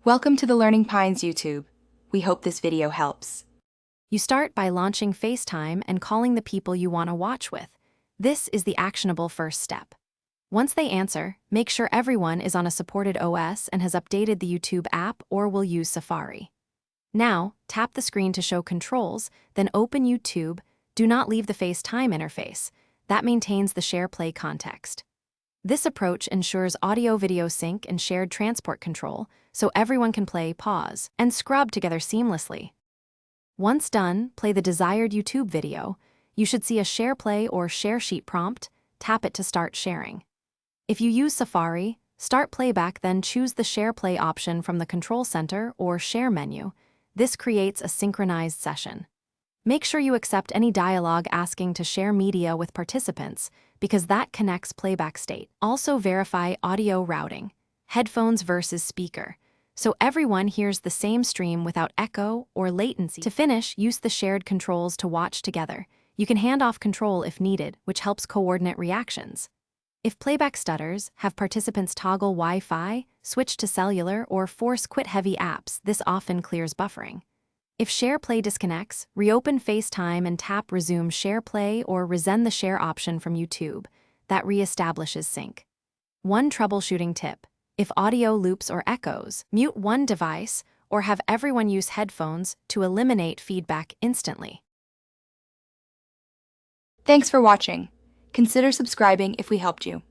Welcome to the Learning Pines YouTube. We hope this video helps. You start by launching Facetime and calling the people you want to watch with. This is the actionable first step. Once they answer, make sure everyone is on a supported OS and has updated the YouTube app or will use Safari. Now, tap the screen to show controls, then open YouTube. Do not leave the FaceTime interface. That maintains the Shareplay context. This approach ensures audio-video sync and shared transport control, so everyone can play, pause, and scrub together seamlessly. Once done, play the desired YouTube video. You should see a Shareplay or Share Sheet prompt. Tap it to start sharing. If you use Safari, start playback, then choose the Shareplay option from the Control Center or Share menu. This creates a synchronized session. Make sure you accept any dialogue asking to share media with participants, because that connects playback state. Also verify audio routing, headphones versus speaker, so everyone hears the same stream without echo or latency. To finish, use the shared controls to watch together. You can hand off control if needed, which helps coordinate reactions. If playback stutters, have participants toggle Wi-Fi, switch to cellular, or force quit heavy apps. This often clears buffering. If Shareplay disconnects, reopen FaceTime and tap Resume Shareplay or resend the share option from YouTube. That reestablishes sync. One troubleshooting tip: if audio loops or echoes, mute one device or have everyone use headphones to eliminate feedback instantly. Thanks for watching. Consider subscribing if we helped you.